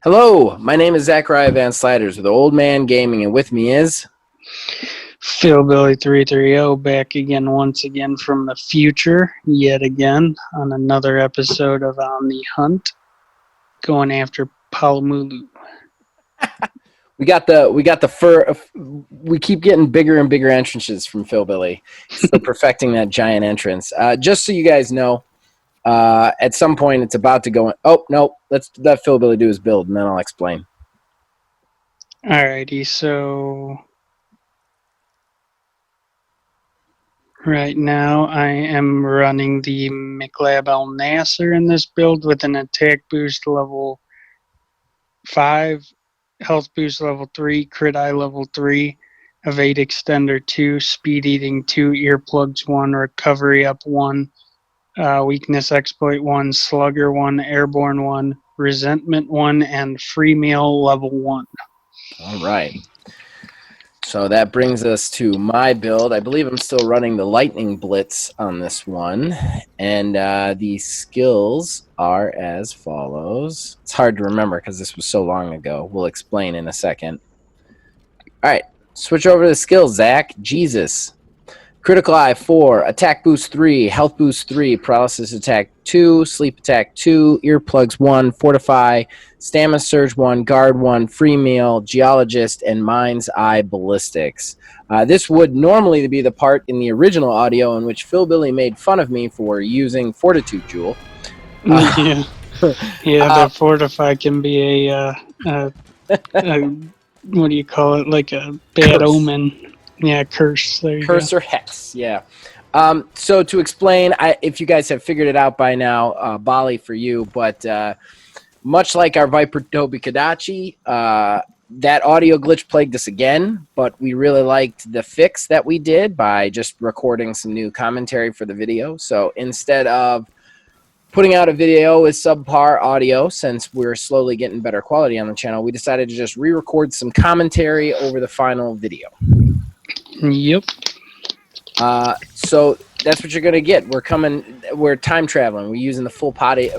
Hello, my name is Zachariah Van Sliders with Old Man Gaming, and with me is... Philbilly 330 back again once again from the future, yet again, on another episode of On the Hunt, going after Paolumu. We got the fur. We keep getting bigger and bigger entrances from Philbilly. Still perfecting that giant entrance. Just so you guys know, at some point it's about to go in. Oh, no, let's let Philbilly do his build, and then I'll explain. Alrighty, so... Right now, I am running the McLab Al Nasser in this build with an attack boost level 5, health boost level 3, crit eye level 3, evade extender 2, speed eating 2, earplugs 1, recovery up 1, weakness exploit 1, slugger 1, airborne 1, resentment 1, and free meal level 1. All right. So that brings us to my build. I believe I'm still running the Lightning Blitz on this one. And the skills are as follows. It's hard to remember because this was so long ago. We'll explain in a second. All right. Switch over to the skills, Zach. Jesus. Critical Eye 4, Attack Boost 3, Health Boost 3, Paralysis Attack 2, Sleep Attack 2, Earplugs 1, Fortify, Stamina Surge 1, Guard 1, Free Meal, Geologist, and Mind's Eye Ballistics. This would normally be the part in the original audio in which Philbilly made fun of me for using Fortitude Jewel. Yeah, the Fortify can be a what do you call it? Like a bad Curse. Omen. Yeah, curse. There you Curse go. or hex, yeah. So to explain, if you guys have figured it out by now, Bali for you, but much like our Viper Toby Kadachi, that audio glitch plagued us again, but we really liked the fix that we did by just recording some new commentary for the video. So instead of putting out a video with subpar audio, since we're slowly getting better quality on the channel, we decided to just re-record some commentary over the final video. Yep. So that's what you're gonna get. We're time traveling. We're using the full power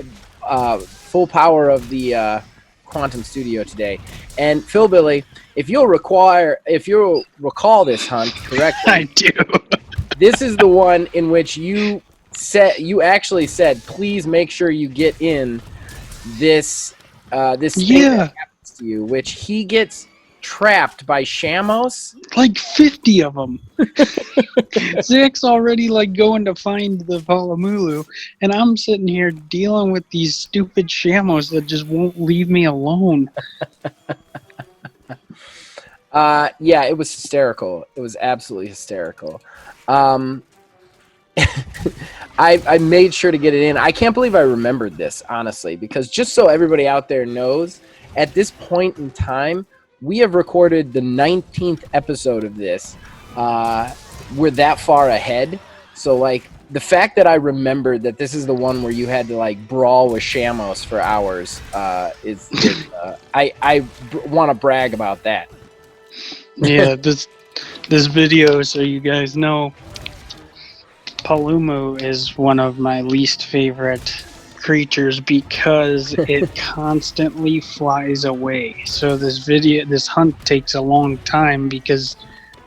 of the Quantum Studio today. And Philbilly, if you'll recall this hunt correctly, I do. This is the one in which you actually said, please make sure you get in this thing that happens to you, which he gets trapped by Shamos. Like 50 of them. Zach's already like going to find the Paolumu, and I'm sitting here dealing with these stupid Shamos that just won't leave me alone. Yeah, it was hysterical. It was absolutely hysterical. I made sure to get it in. I can't believe I remembered this, honestly, because just so everybody out there knows, at this point in time, we have recorded the 19th episode of this. We're that far ahead. So, like, the fact that I remembered that this is the one where you had to, like, brawl with Shamos for hours I want to brag about that. Yeah, this video, so you guys know, Paolumu is one of my least favorite creatures because it constantly flies away. So this hunt takes a long time because,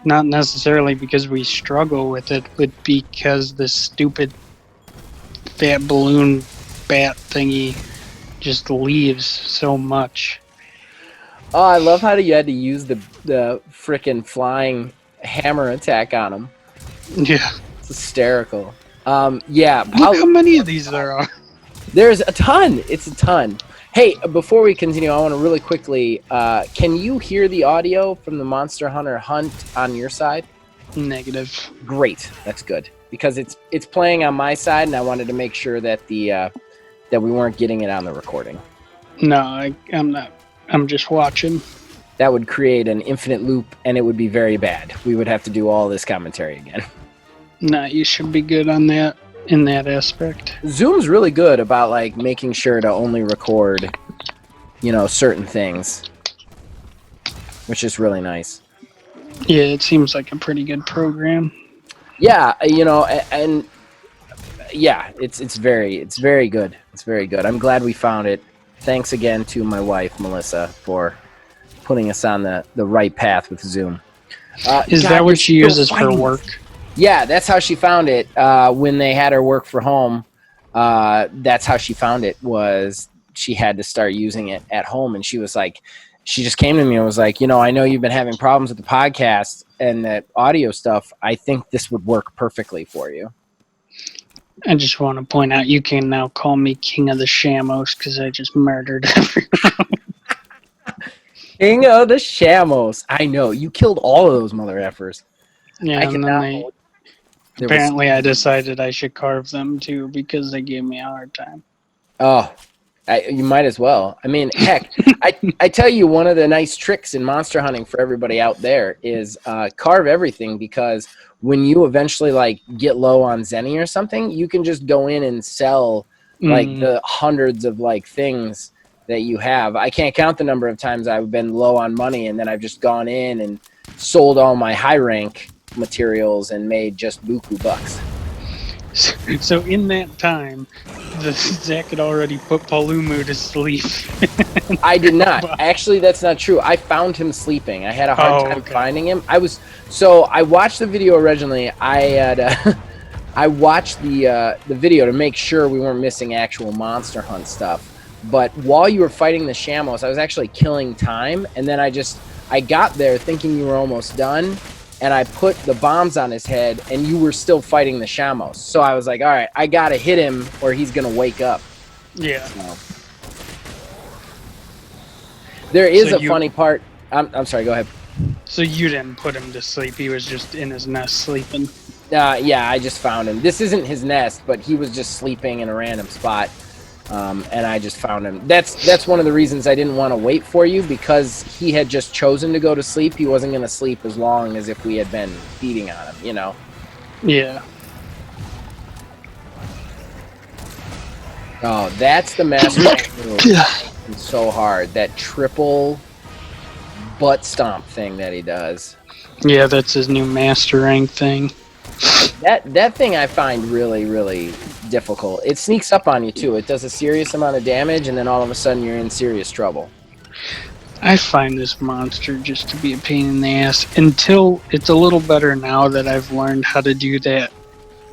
not necessarily because we struggle with it, but because the stupid fat balloon bat thingy just leaves so much. Oh, I love how you had to use the frickin' flying hammer attack on him. Yeah. It's hysterical. Yeah. Look how many of these there are. There's a ton. It's a ton. Hey, before we continue, I want to really quickly, can you hear the audio from the Monster Hunter hunt on your side? Negative. Great. That's good. Because it's playing on my side, and I wanted to make sure that that we weren't getting it on the recording. No, I'm not. I'm just watching. That would create an infinite loop, and it would be very bad. We would have to do all this commentary again. No, you should be good on that. In that aspect, Zoom's really good about like making sure to only record, certain things, which is really nice. Yeah, it seems like a pretty good program. Yeah, and yeah, it's very good. It's very good. I'm glad we found it. thanks again to my wife, Melissa, for putting us on the right path with Zoom. Is that what she uses for work? Yeah, that's how she found it. When they had her work from home, that's how she found it. Was she had to start using it at home, and she was like, she just came to me and was like, I know you've been having problems with the podcast and the audio stuff. I think this would work perfectly for you. I just want to point out you can now call me King of the Shamos because I just murdered everyone. King of the Shamos. I know. You killed all of those mother effers. Yeah, and then apparently I decided I should carve them too because they gave me a hard time. Oh, you might as well. I mean, heck, I tell you, one of the nice tricks in monster hunting for everybody out there is carve everything, because when you eventually like get low on Zenny or something, you can just go in and sell like the hundreds of like things that you have. I can't count the number of times I've been low on money and then I've just gone in and sold all my high rank materials and made just buku bucks. So in that time, Zach had already put Paolumu to sleep. I did not. Actually, that's not true. I found him sleeping. I had a hard time finding him. I watched the video originally. I had I watched the video to make sure we weren't missing actual monster hunt stuff. But while you were fighting the Shamos, I was actually killing time, and then I got there thinking you were almost done, and I put the bombs on his head, and you were still fighting the Shamos. So I was like, all right, I gotta hit him or he's gonna wake up. Yeah. So. There is a funny part. I'm sorry, go ahead. So you didn't put him to sleep. He was just in his nest sleeping. Yeah, I just found him. This isn't his nest, but he was just sleeping in a random spot. And I just found him. That's one of the reasons I didn't want to wait for you, because he had just chosen to go to sleep. He wasn't going to sleep as long as if we had been beating on him, Yeah. Oh, that's the master move. It's so hard. That triple butt stomp thing that he does. Yeah, that's his new master rank thing. That thing I find really, really difficult. It sneaks up on you too. It does a serious amount of damage, and then all of a sudden you're in serious trouble. I find this monster just to be a pain in the ass, until it's a little better now that I've learned how to do that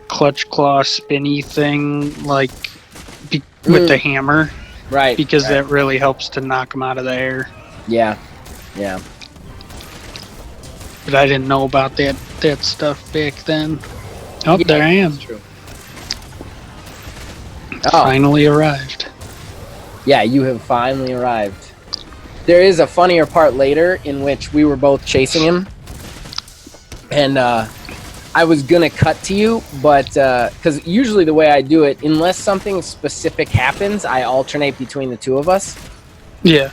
clutch claw spinny thing, like with the hammer. Right. Because that really helps to knock him out of the air. Yeah. But I didn't know about that stuff back then. Oh, yeah, there I am. True. Finally arrived. Yeah, you have finally arrived. There is a funnier part later in which we were both chasing him, and I was gonna cut to you, but because usually the way I do it, unless something specific happens, I alternate between the two of us. Yeah.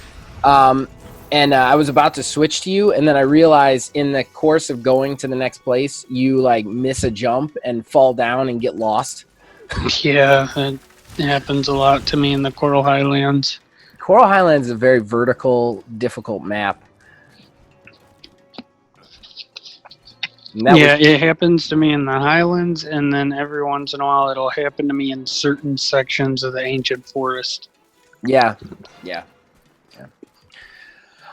And I was about to switch to you, and then I realized in the course of going to the next place, you like miss a jump and fall down and get lost. Yeah, it happens a lot to me in the Coral Highlands. Coral Highlands is a very vertical, difficult map. It happens to me in the Highlands, and then every once in a while it'll happen to me in certain sections of the ancient forest. Yeah.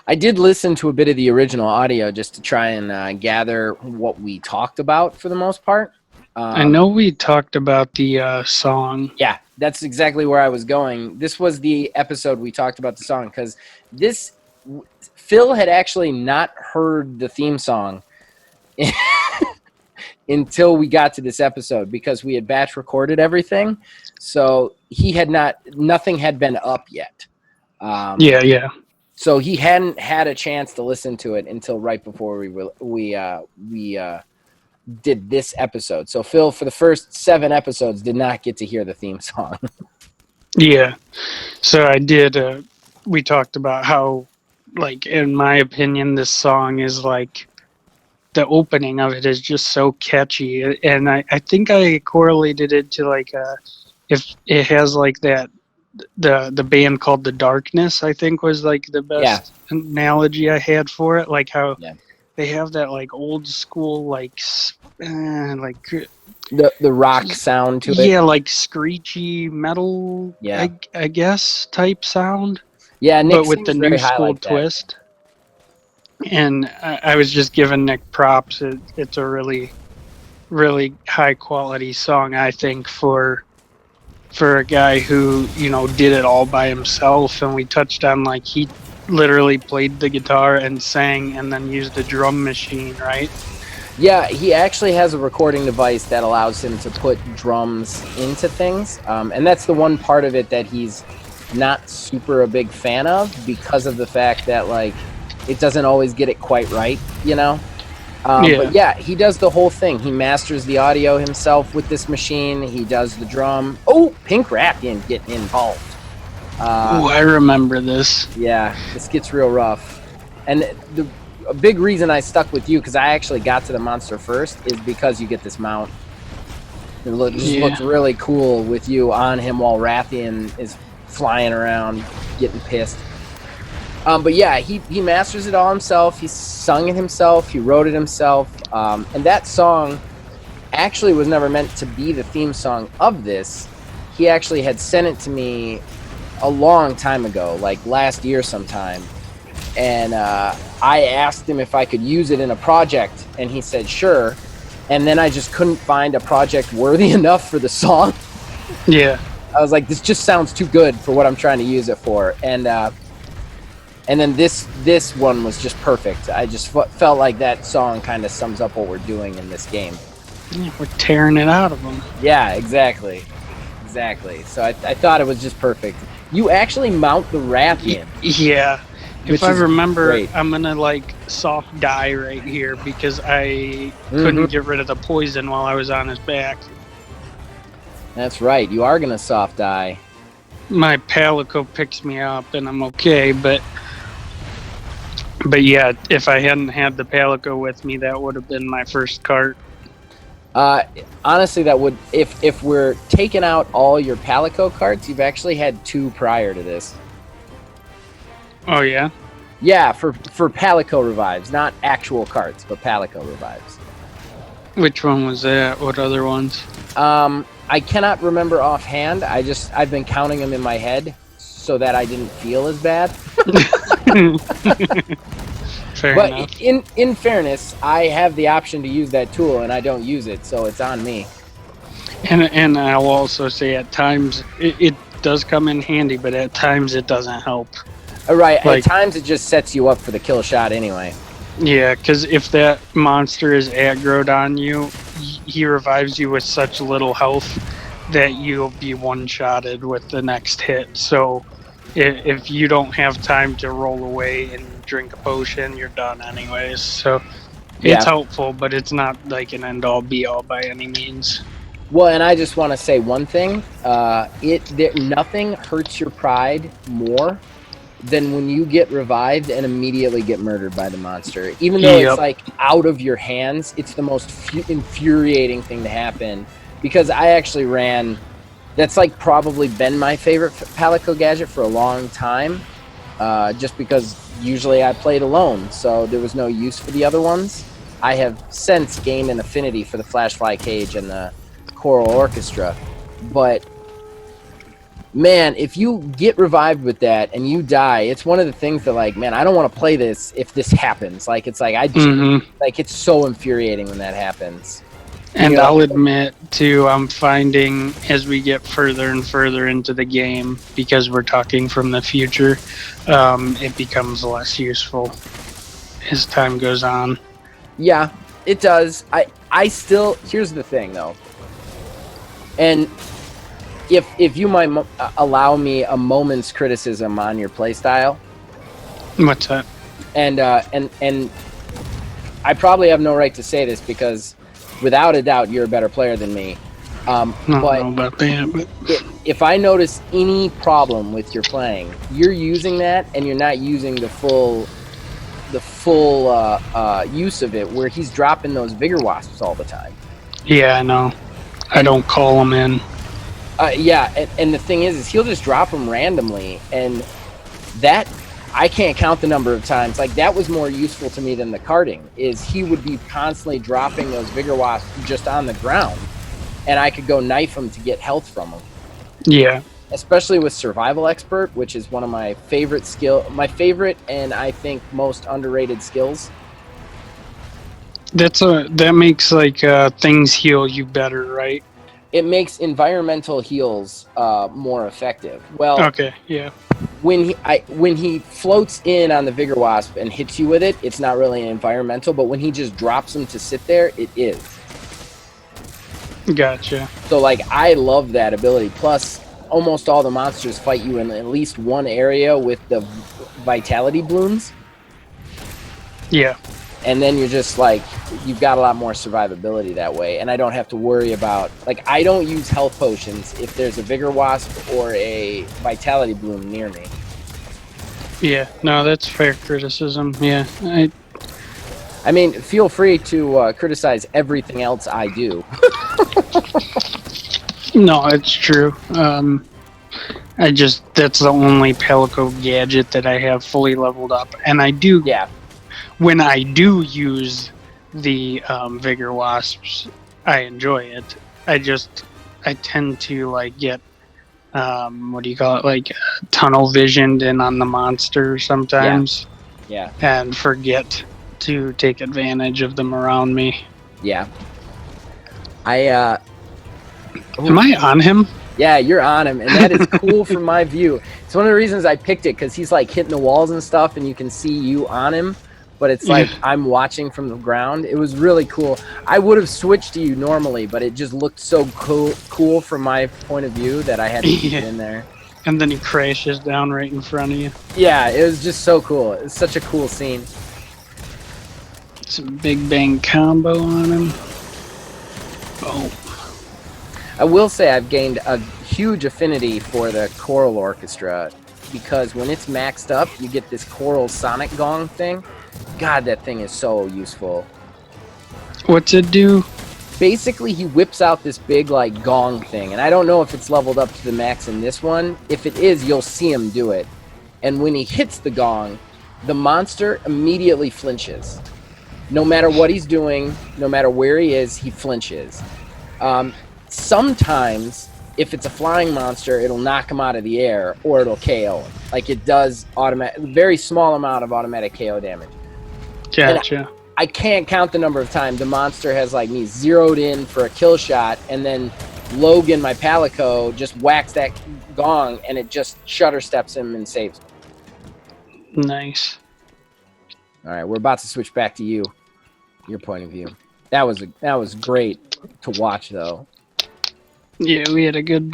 I did listen to a bit of the original audio just to try and gather what we talked about for the most part. I know we talked about the song. Yeah, that's exactly where I was going. This was the episode we talked about the song, because Phil had actually not heard the theme song until we got to this episode, because we had batch recorded everything. So nothing had been up yet. Yeah. So he hadn't had a chance to listen to it until right before we did this episode. So Phil, for the first 7 episodes, did not get to hear the theme song. Yeah. So I did. We talked about how, like, in my opinion, this song is like, the opening of it is just so catchy, and I think I correlated it to like if it has like that. The band called The Darkness, I think, was like the best analogy I had for it. Like how they have that like old school like like The rock sound to it. yeah, like screechy metal, Yeah. I guess type sound, Yeah, Nick but with the seems new very high school like that. twist. And I was just giving Nick props. It's a really really high quality song, I think, for a guy who did it all by himself. And we touched on like he literally played the guitar and sang and then used a drum machine, right? Yeah, he actually has a recording device that allows him to put drums into things. And that's the one part of it that he's not super a big fan of because of the fact that, like, it doesn't always get it quite right, you know? But Yeah. yeah, he does the whole thing. He masters the audio himself with this machine. He does the drum. Oh, Pink Rapkin getting involved. Oh, I remember this. Yeah, this gets real rough. And a big reason I stuck with you, because I actually got to the monster first, is because you get this mount. It just looks really cool with you on him while Rathian is flying around, getting pissed. But yeah, he masters it all himself. He sung it himself. He wrote it himself. And that song actually was never meant to be the theme song of this. He actually had sent it to me a long time ago, like last year sometime. And I asked him if I could use it in a project, and he said sure. And then I just couldn't find a project worthy enough for the song. Yeah. I was like, this just sounds too good for what I'm trying to use it for. And then this one was just perfect. I just felt like that song kind of sums up what we're doing in this game. Yeah, we're tearing it out of them. Yeah, exactly. So I thought it was just perfect. You actually mount the Rathian. Yeah. If I remember, great. I'm gonna like soft die right here because I couldn't get rid of the poison while I was on his back. That's right. You are gonna soft die. My Palico picks me up and I'm okay, but yeah, if I hadn't had the Palico with me, that would have been my first cart. Honestly, that would, if we're taking out all your Palico carts, you've actually had 2 prior to this. Oh yeah? Yeah, for Palico revives, not actual carts, but Palico revives. Which one was that? What other ones? I cannot remember offhand. I've been counting them in my head so that I didn't feel as bad. Fair but enough. in fairness, I have the option to use that tool and I don't use it, so it's on me. And I'll also say at times it does come in handy, but at times it doesn't help. Right, like, at times it just sets you up for the kill shot anyway. Yeah, because if that monster is aggroed on you, he revives you with such little health that you'll be one-shotted with the next hit. So if you don't have time to roll away and drink a potion, you're done anyways. So it's helpful, but it's not like an end-all be-all by any means. Well, and I just want to say one thing. Nothing hurts your pride more than when you get revived and immediately get murdered by the monster. Even though it's like out of your hands, it's the most infuriating thing to happen. Because I actually ran, that's like probably been my favorite Palico gadget for a long time. Just because usually I played alone, so there was no use for the other ones. I have since gained an affinity for the Flashfly Cage and the Choral Orchestra. But man, if you get revived with that and you die, it's one of the things that, like, man, I don't want to play this if this happens. Like, it's like, like, it's so infuriating when that happens. And I'll admit, too, I'm finding as we get further and further into the game, because we're talking from the future, it becomes less useful as time goes on. Yeah, it does. I still, here's the thing, though. And if you might allow me a moment's criticism on your playstyle. What's that? And I probably have no right to say this because, without a doubt, you're a better player than me. I don't know about that, but if I notice any problem with your playing, you're using that and you're not using the full use of it, where he's dropping those Vigor Wasps all the time. Yeah, I know. I don't call them in. Yeah, and the thing is he'll just drop them randomly, and that I can't count the number of times. Like, that was more useful to me than the carting, is he would be constantly dropping those vigor wasps just on the ground, and I could go knife them to get health from them. Yeah. Especially with survival expert, which is one of my favorite and I think most underrated skills. That makes like things heal you better, right? It makes environmental heals more effective. Well, Okay, yeah. when he floats in on the vigor wasp and hits you with it, it's not really an environmental, but when he just drops them to sit there, it is. Gotcha. So like, I love that ability. Plus, almost all the monsters fight you in at least one area with the vitality blooms. Yeah. And then you're just like, you've got a lot more survivability that way. And I don't have to worry about, like, I don't use health potions if there's a vigor wasp or a vitality bloom near me. Yeah, no, that's fair criticism. Yeah, I mean, feel free to criticize everything else I do. no, it's true. That's the only Palico gadget that I have fully leveled up, and I do. Yeah. When I do use the Vigor Wasps, I enjoy it. I tend to like get what do you call it, like tunnel visioned in on the monster sometimes. Yeah. And forget to take advantage of them around me. Yeah. Am I on him? Yeah, you're on him, and that is cool from my view. It's one of the reasons I picked it, because he's like hitting the walls and stuff, and you can see you on him, but it's like I'm watching from the ground. It was really cool. I would have switched to you normally, but it just looked so cool from my point of view that I had to keep it in there. And then he crashes down right in front of you. Yeah, it was just so cool. It's such a cool scene. Some big bang combo on him. Oh. I will say I've gained a huge affinity for the choral orchestra, because when it's maxed up, you get this choral sonic gong thing. God, that thing is so useful. What's it do? Basically, he whips out this big like gong thing, and I don't know if it's leveled up to the max in this one. If it is, you'll see him do it. And when he hits the gong, the monster immediately flinches. No matter what he's doing, no matter where he is, he flinches. Sometimes, if it's a flying monster, it'll knock him out of the air, or it'll KO him. Like, it does very small amount of automatic KO damage. Gotcha. I can't count the number of times the monster has like me zeroed in for a kill shot, and then Logan, my Palico, just whacks that gong, and it just shutter steps him and saves him. Nice. All right, we're about to switch back to you, your point of view. That was great to watch, though. Yeah, we had a good.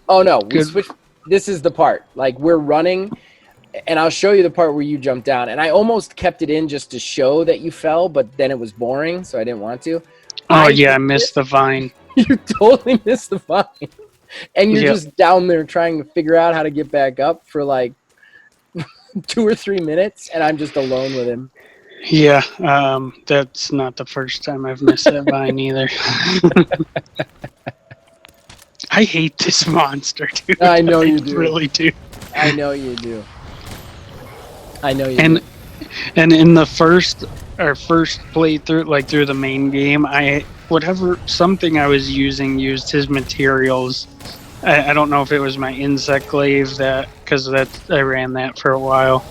Oh no, we switched. This is the part. Like, we're running, and I'll show you the part where you jump down. And I almost kept it in just to show that you fell, but then it was boring, so I didn't want to. Oh yeah, I missed the vine. You totally missed the vine. And you're just down there trying to figure out how to get back up for like 2 or 3 minutes, and I'm just alone with him. Yeah, that's not the first time I've missed that vine either. I hate this monster, dude. I know you do. Really do. I know you do. I know you do. And in the first playthrough, like through the main game, something I was used his materials. I don't know if it was my insect glaive because I ran that for a while.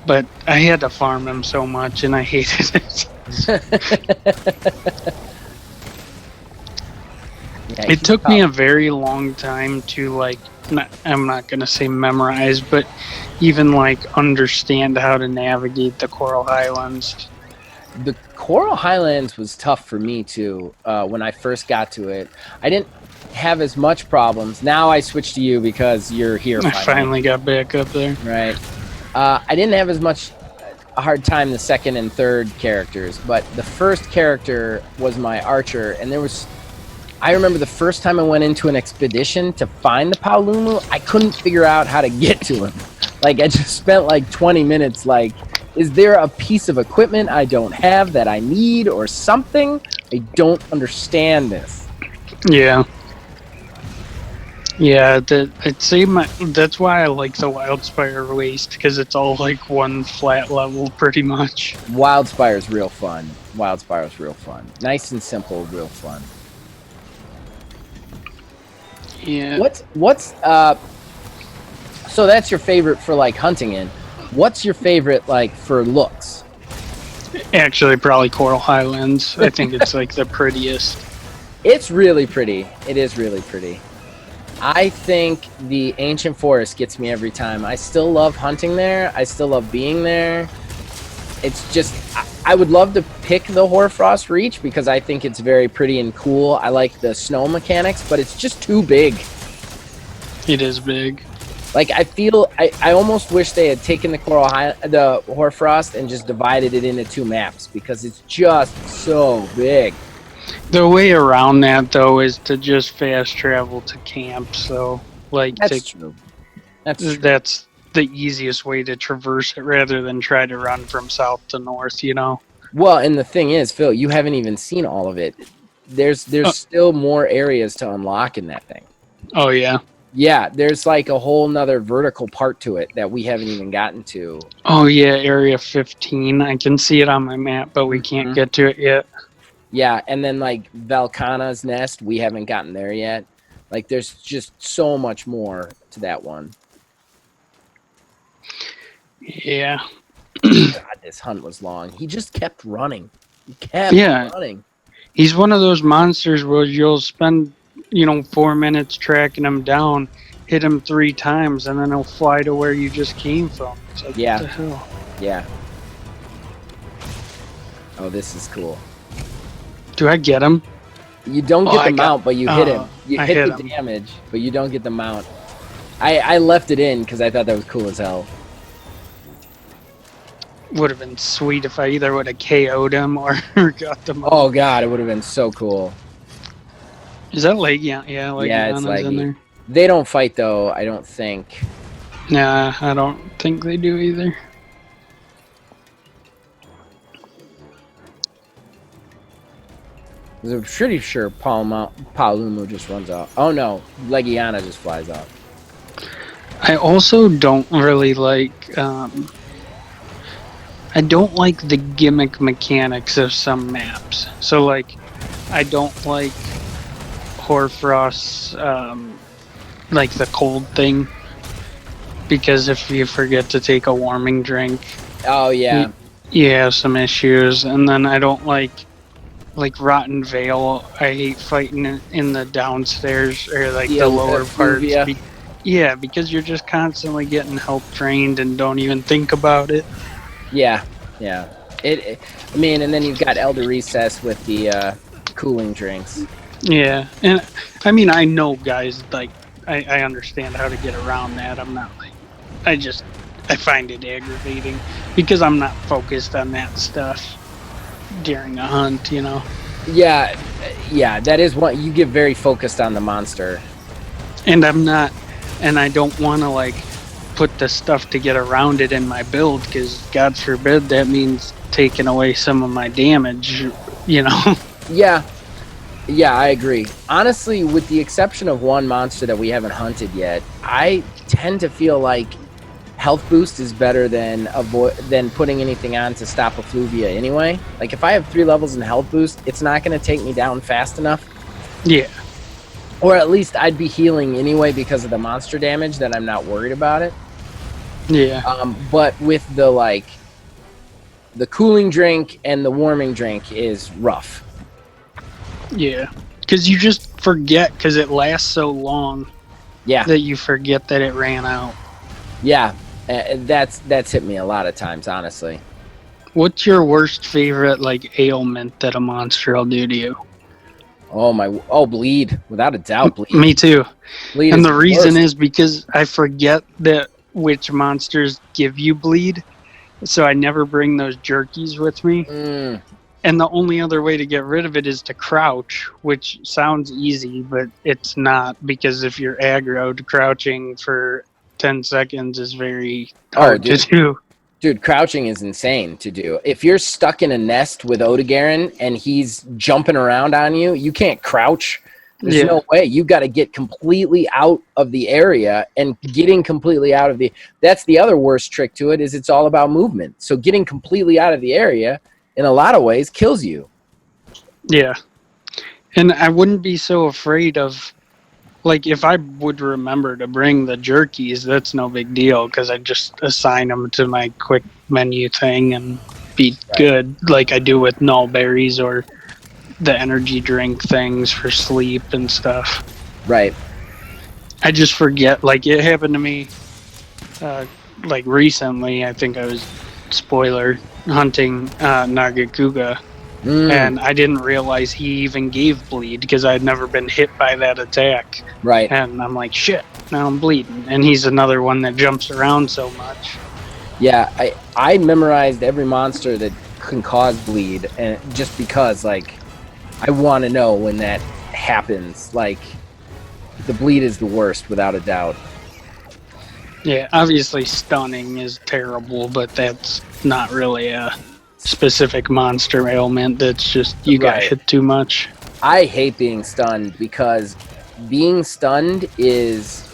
But I had to farm him so much, and I hated it. Yeah, it took me a very long time to I'm not gonna say memorize, but even understand how to navigate the Coral Highlands. The Coral Highlands was tough for me too. When I first got to it, I didn't have as much problems. Now I switched to you because you're here. I finally got back up there. Right. I didn't have as much a hard time the second and third characters, but the first character was my archer, and I remember the first time I went into an expedition to find the Paolumu, I couldn't figure out how to get to him. Like, I just spent 20 minutes is there a piece of equipment I don't have that I need or something? I don't understand this. Yeah. Yeah, that's why I like the Wildspire waste, because it's all like one flat level pretty much. Wildspire's real fun. Wildspire's real fun. Nice and simple, real fun. Yeah. What's so that's your favorite for like hunting in. What's your favorite like for looks? Actually, probably Coral Highlands. I think it's like the prettiest. It's really pretty. It is really pretty. I think the Ancient Forest gets me every time. I still love hunting there. I still love being there. It's just, I would love to pick the Hoarfrost Reach because I think it's very pretty and cool. I like the snow mechanics, but it's just too big. It is big. Like, I almost wish they had taken the the Hoarfrost and just divided it into 2 maps because it's just so big. The way around that, though, is to just fast travel to camp. So, like, That's true. That's the easiest way to traverse it rather than try to run from south to north, you know? Well, and the thing is, Phil, you haven't even seen all of it. There's still more areas to unlock in that thing. Oh, yeah. Yeah, there's like a whole nother vertical part to it that we haven't even gotten to. Oh, yeah, Area 15. I can see it on my map, but we can't get to it yet. Yeah, and then like Valkana's Nest, we haven't gotten there yet. Like, there's just so much more to that one. Yeah. God, this hunt was long. He just kept running. He kept running. He's one of those monsters where you'll spend, 4 minutes tracking him down, hit him 3 times, and then he'll fly to where you just came from. It's like, yeah. What the hell? Yeah. Oh, this is cool. Do I get him? You don't get the mount, but you hit him. You hit the him. damage, but you don't get the mount. I left it in because I thought that was cool as hell. Would have been sweet if I either would have KO'd him or got the mount. Oh god, it would have been so cool. Is that Legion? Yeah, Legion's in there. They don't fight though, I don't think. Nah, I don't think they do either. I'm pretty sure Paolumu just runs out. Oh no, Legiana just flies out. I also don't really like. I don't like the gimmick mechanics of some maps. So like, I don't like Hoarfrost's like the cold thing, because if you forget to take a warming drink, oh yeah, you have some issues. And then I don't like Rotten Vale. I hate fighting in the downstairs or like the lower parts. Yeah, because you're just constantly getting help trained and don't even think about it. Yeah. I mean, and then you've got Elder Recess with the cooling drinks. Yeah, and I mean, I know guys, like, I understand how to get around that. I'm not like, I find it aggravating because I'm not focused on that stuff during a hunt, you know? Yeah, that is what you get very focused on the monster. And I don't want to, like, put the stuff to get around it in my build, because God forbid that means taking away some of my damage, you know? Yeah, I agree. Honestly, with the exception of one monster that we haven't hunted yet, I tend to feel like health boost is better than putting anything on to stop effluvia anyway. Like, if I have 3 levels in health boost, it's not going to take me down fast enough. Yeah. Or at least I'd be healing anyway because of the monster damage, then I'm not worried about it. Yeah. But with the cooling drink and the warming drink is rough. Yeah. Because you just forget, because it lasts so long. Yeah. That you forget that it ran out. Yeah. That's hit me a lot of times, honestly. What's your worst favorite, like, ailment that a monster will do to you? Bleed. Without a doubt, bleed. Me too. Bleed and the reason is because I forget that which monsters give you bleed, so I never bring those jerkies with me. And the only other way to get rid of it is to crouch, which sounds easy, but it's not, because if you're aggroed, crouching for 10 seconds is very hard to do. Dude, crouching is insane to do. If you're stuck in a nest with Odegarin and he's jumping around on you, you can't crouch. There's no way. You got to get completely out of the area, and getting completely out of the, that's the other worst trick to it, is it's all about movement. So getting completely out of the area in a lot of ways kills you. Yeah. And I wouldn't be so afraid of, like, if I would remember to bring the jerkies, that's no big deal because I just assign them to my quick menu thing and be good, like I do with null berries or the energy drink things for sleep and stuff. Right. I just forget. Like, it happened to me, like, recently. I think I was, spoiler, hunting Nagakuga. And I didn't realize he even gave bleed because I had never been hit by that attack. Right. And I'm like, shit, now I'm bleeding. And he's another one that jumps around so much. Yeah, I memorized every monster that can cause bleed, and just because, like, I want to know when that happens. Like, the bleed is the worst, without a doubt. Yeah, obviously stunning is terrible, but that's not really a specific monster ailment. That's just you got hit too much. I hate being stunned because being stunned is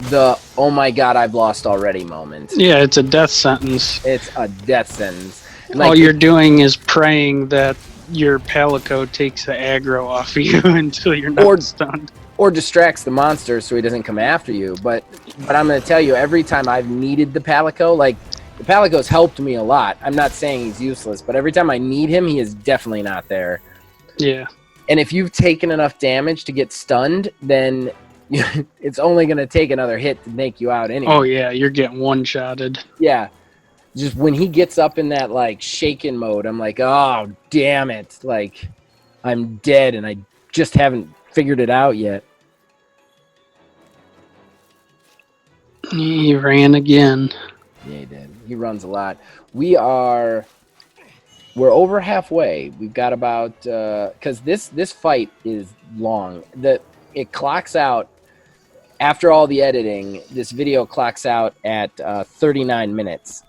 the oh my god, I've lost already moment. Yeah, it's a death sentence. It's a death sentence. Like, all you're doing is praying that your Palico takes the aggro off of you until you're not stunned. Or distracts the monster so he doesn't come after you. But I'm going to tell you, every time I've needed the Palico, like, the Palico's helped me a lot. I'm not saying he's useless, but every time I need him, he is definitely not there. Yeah. And if you've taken enough damage to get stunned, then it's only going to take another hit to make you out anyway. Oh, yeah, you're getting one-shotted. Yeah. Just when he gets up in that, like, shaken mode, I'm like, oh, damn it. Like, I'm dead, and I just haven't figured it out yet. He ran again. Yeah, he did. He runs a lot. We're over halfway. We've got about because this fight is long. It clocks out after all the editing. This video clocks out at 39 minutes.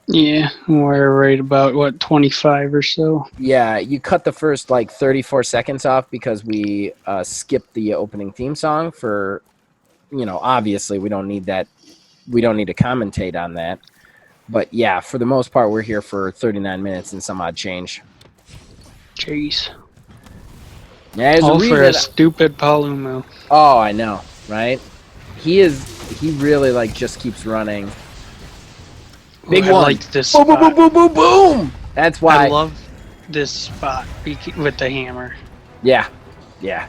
Yeah, we're right about, what, 25 or so? Yeah, you cut the first, like, 34 seconds off because we skipped the opening theme song for, obviously we don't need that. We don't need to commentate on that. But, yeah, for the most part, we're here for 39 minutes and some odd change. Jeez. Yeah, all for a stupid Paolumu. Oh, I know, right? He really, like, just keeps running. Big one. I like this boom, spot. boom, boom, boom, boom, boom. That's why I love this spot with the hammer. Yeah, yeah.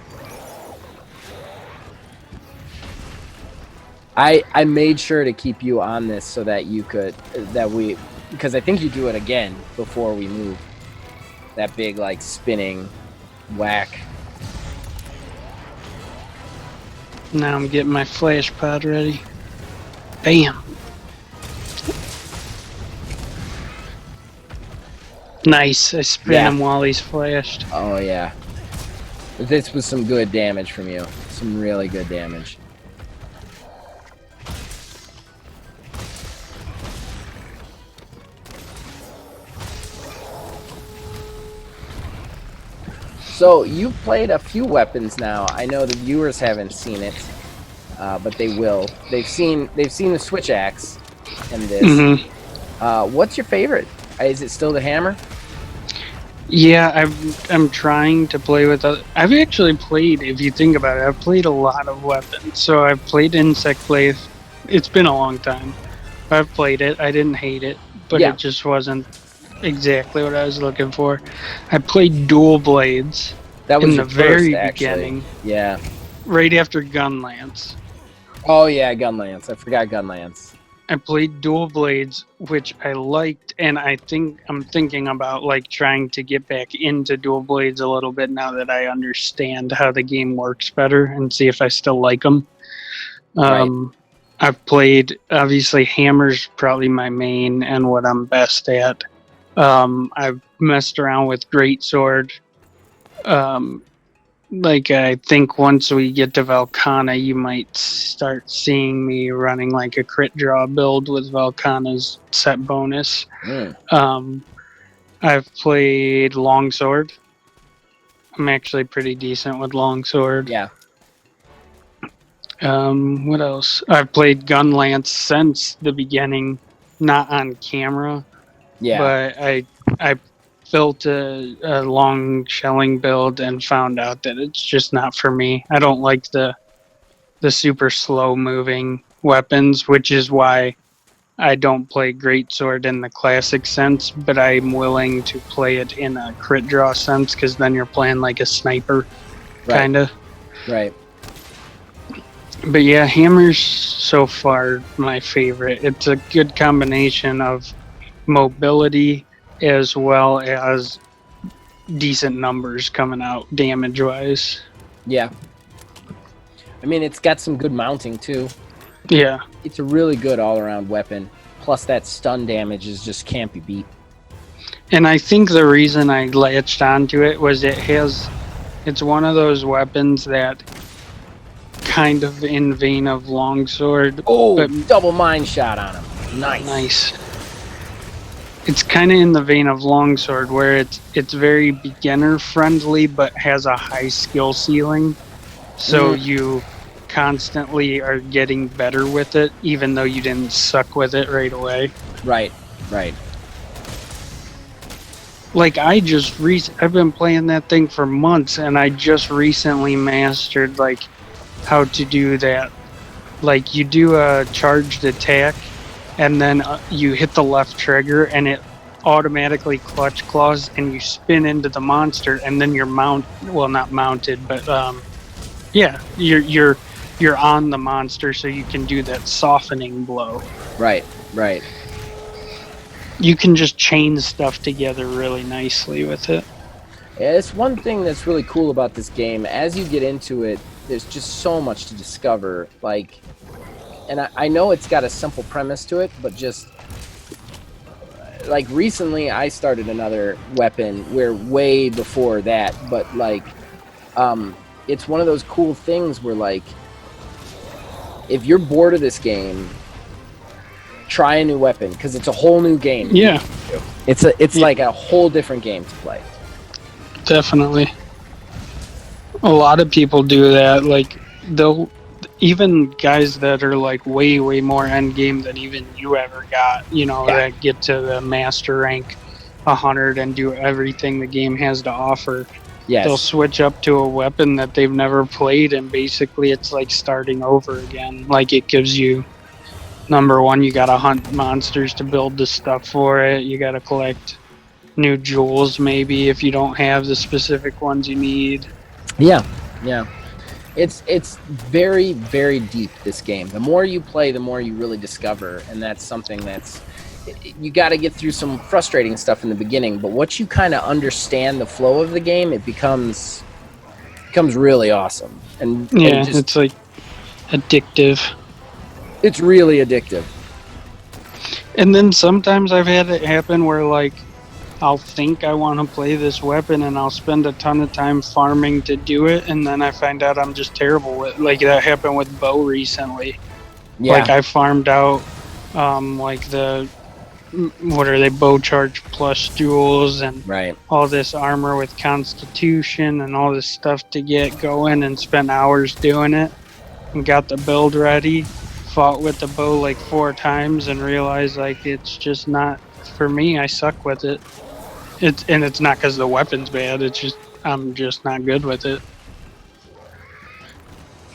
I made sure to keep you on this so that you could because I think you do it again before we move. That big, like, spinning whack. Now I'm getting my flash pod ready. Bam. Nice. I spin him while he's flashed. Oh, yeah. This was some good damage from you. Some really good damage. So, you've played a few weapons now. I know the viewers haven't seen it, but they will. They've seen the switch axe in this. Mm-hmm. What's your favorite? Is it still the hammer? Yeah, I'm trying to play with I've actually played, if you think about it, I've played a lot of weapons. So I've played Insect Blade. It's been a long time. I've played it. I didn't hate it, but it just wasn't exactly what I was looking for. I played Dual Blades. That was in the very beginning. Yeah. Right after Gunlance. Oh yeah, Gunlance. I forgot Gunlance. I played Dual Blades, which I liked, and I'm thinking about, like, trying to get back into Dual Blades a little bit now that I understand how the game works better and see if I still like them. Right. I've played, obviously, Hammer's probably my main and what I'm best at. I've messed around with Greatsword. Like, I think once we get to Valkana, you might start seeing me running, like, a crit draw build with Valkana's set bonus. I've played Longsword. I'm actually pretty decent with longsword. Yeah. What else? I've played Gunlance since the beginning, not on camera, Yeah. but I built a long shelling build and found out that it's just not for me. I don't like the super slow moving weapons, which is why I don't play greatsword in the classic sense, but I'm willing to play it in a crit draw sense because then you're playing like a sniper, Right. kind of. Right. But yeah, hammer's so far my favorite. It's a good combination of mobility as well as decent numbers coming out damage wise. Yeah. I mean, it's got some good mounting too. Yeah. It's a really good all-around weapon. Plus, that stun damage is just can't be beat. And I think the reason I latched onto it was it's one of those weapons that kind of in vein of longsword. Oh, but double mine shot on him. Nice. It's kind of in the vein of longsword where it's very beginner friendly but has a high skill ceiling. So you constantly are getting better with it even though you didn't suck with it right away. Right. Right. Like I've been playing that thing for months and I just recently mastered like how to do that. Like you do a charged attack and then you hit the left trigger and it automatically clutch claws and you spin into the monster and then you're not mounted but yeah, you're on the monster so you can do that softening blow. Right. Right. You can just chain stuff together really nicely with it. It's one thing that's really cool about this game. As you get into it, there's just so much to discover. Like, and I know it's got a simple premise to it, but just like recently I started another weapon where way before that, but like, it's one of those cool things where like, if you're bored of this game, try a new weapon because it's a whole new game. Yeah. It's like a whole different game to play. Definitely. A lot of people do that. Like they'll even guys that are like way more end game than even you ever got. You know, that get to the master rank 100 and do everything the game has to offer. Yes. They'll switch up to a weapon that they've never played, and basically it's like starting over again. Like it gives you, number one, you gotta hunt monsters to build the stuff for it. You gotta collect new jewels maybe if you don't have the specific ones you need. Yeah. It's very, very deep, this game. The more you play, the more you really discover, and that's something that's you got to get through some frustrating stuff in the beginning, but once you kind of understand the flow of the game, it becomes really awesome. And it's like addictive. It's really addictive. And then sometimes I've had it happen where like I'll think I want to play this weapon and I'll spend a ton of time farming to do it, and then I find out I'm just terrible with. Like that happened with bow recently. Yeah. Like I farmed out like the what are they, bow charge plus jewels and all this armor with constitution and all this stuff to get going, and spent hours doing it and got the build ready, fought with the bow like 4 times and realized like it's just not for me. I suck with it. It's not because the weapon's bad, it's just I'm just not good with it.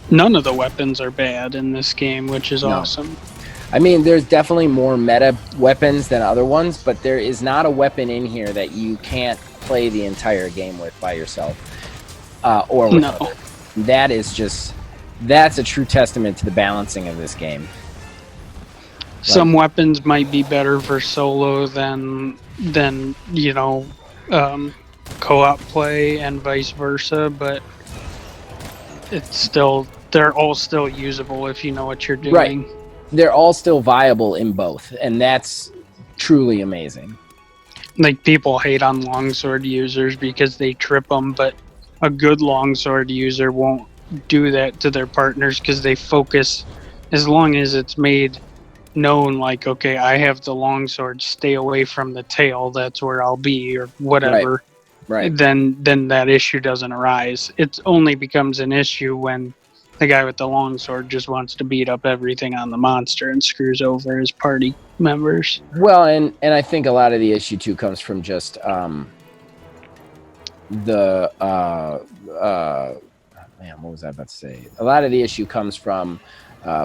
None of the weapons are bad in this game, which is awesome. I mean, there's definitely more meta weapons than other ones, but there is not a weapon in here that you can't play the entire game with by yourself. Or with others. That is just, that's a true testament to the balancing of this game. Some weapons might be better for solo than you know, co-op play and vice versa, but it's still, they're all still usable if you know what you're doing. Right. They're all still viable in both, and that's truly amazing. Like people hate on longsword users because they trip them, but a good longsword user won't do that to their partners because they focus, as long as it's made known like, okay, I have the longsword, stay away from the tail, that's where I'll be, or whatever. Right. then that issue doesn't arise. It only becomes an issue when the guy with the longsword just wants to beat up everything on the monster and screws over his party members. Well, and I think a lot of the issue too comes from just the man, what was I about to say? A lot of the issue comes from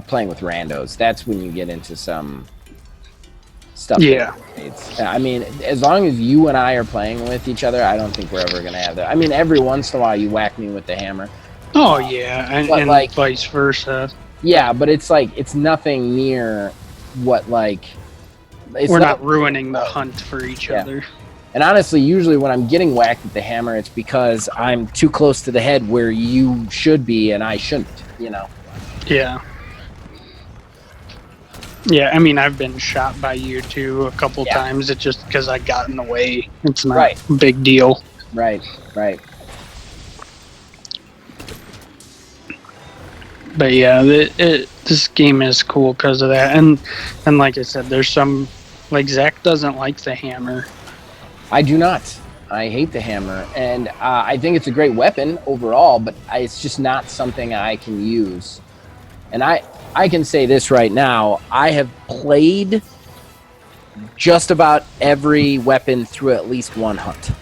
playing with randos. That's when you get into some stuff. Yeah. I mean, as long as you and I are playing with each other, I don't think we're ever gonna have that. I mean, every once in a while you whack me with the hammer. Oh yeah, and like, vice versa. Yeah, but it's like it's nothing near what like. We're not ruining the hunt for each other. And honestly, usually when I'm getting whacked with the hammer, it's because I'm too close to the head where you should be and I shouldn't, you know? Yeah. Yeah, I mean, I've been shot by you too a couple times. It's just because I got in the way. It's not a big deal. Right. But yeah, this game is cool because of that. And like I said, there's some, like Zach doesn't like the hammer. I do not. I hate the hammer, and I think it's a great weapon overall, but it's just not something I can use. And I can say this right now, I have played just about every weapon through at least one hunt.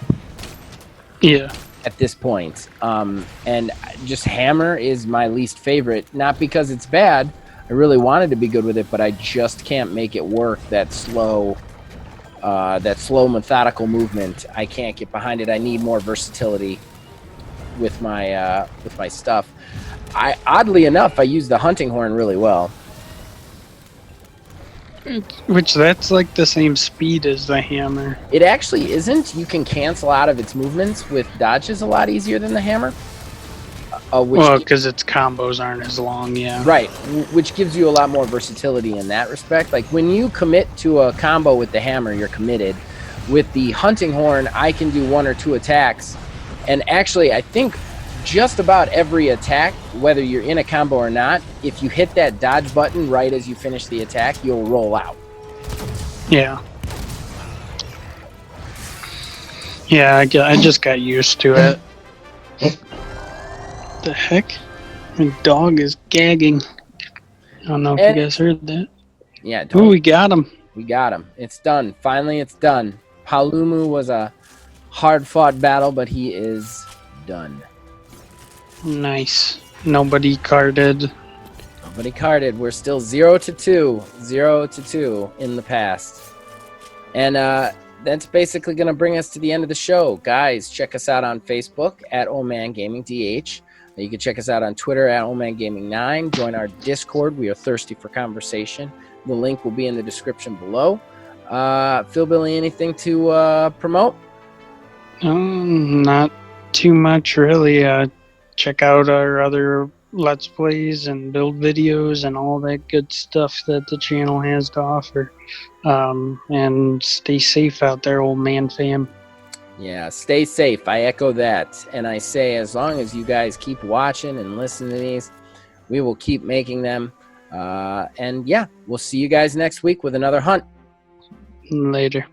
Yeah. At this point. And just hammer is my least favorite, not because it's bad. I really wanted to be good with it, but I just can't make it work. That slow methodical movement, I can't get behind it. I need more versatility with my stuff. Oddly enough, I use the hunting horn really well. Which that's like the same speed as the hammer. It actually isn't. You can cancel out of its movements with dodges a lot easier than the hammer. Well, because its combos aren't as long, yeah. Right, which gives you a lot more versatility in that respect. Like when you commit to a combo with the hammer, you're committed. With the hunting horn, I can do 1 or 2 attacks. And actually, I think just about every attack, whether you're in a combo or not, if you hit that dodge button right as you finish the attack, you'll roll out. Yeah. Yeah, I just got used to it. The heck? My dog is gagging. I don't know if you guys heard that. Yeah. Ooh, we got him. We got him. It's done. Finally, it's done. Paolumu was a hard-fought battle, but he is done. Nice. Nobody carded. Nobody carded. We're still 0-2. 0-2 in the past. And that's basically going to bring us to the end of the show. Guys, check us out on Facebook at Old Man Gaming DH. You can check us out on Twitter at Old Man Gaming 9. Join our Discord. We are thirsty for conversation. The link will be in the description below. Philbilly, anything to promote? Not too much, really. Check out our other Let's Plays and build videos and all that good stuff that the channel has to offer. And stay safe out there, old man fam. Yeah, stay safe. I echo that. And I say, as long as you guys keep watching and listening to these, we will keep making them. And yeah, we'll see you guys next week with another hunt. Later.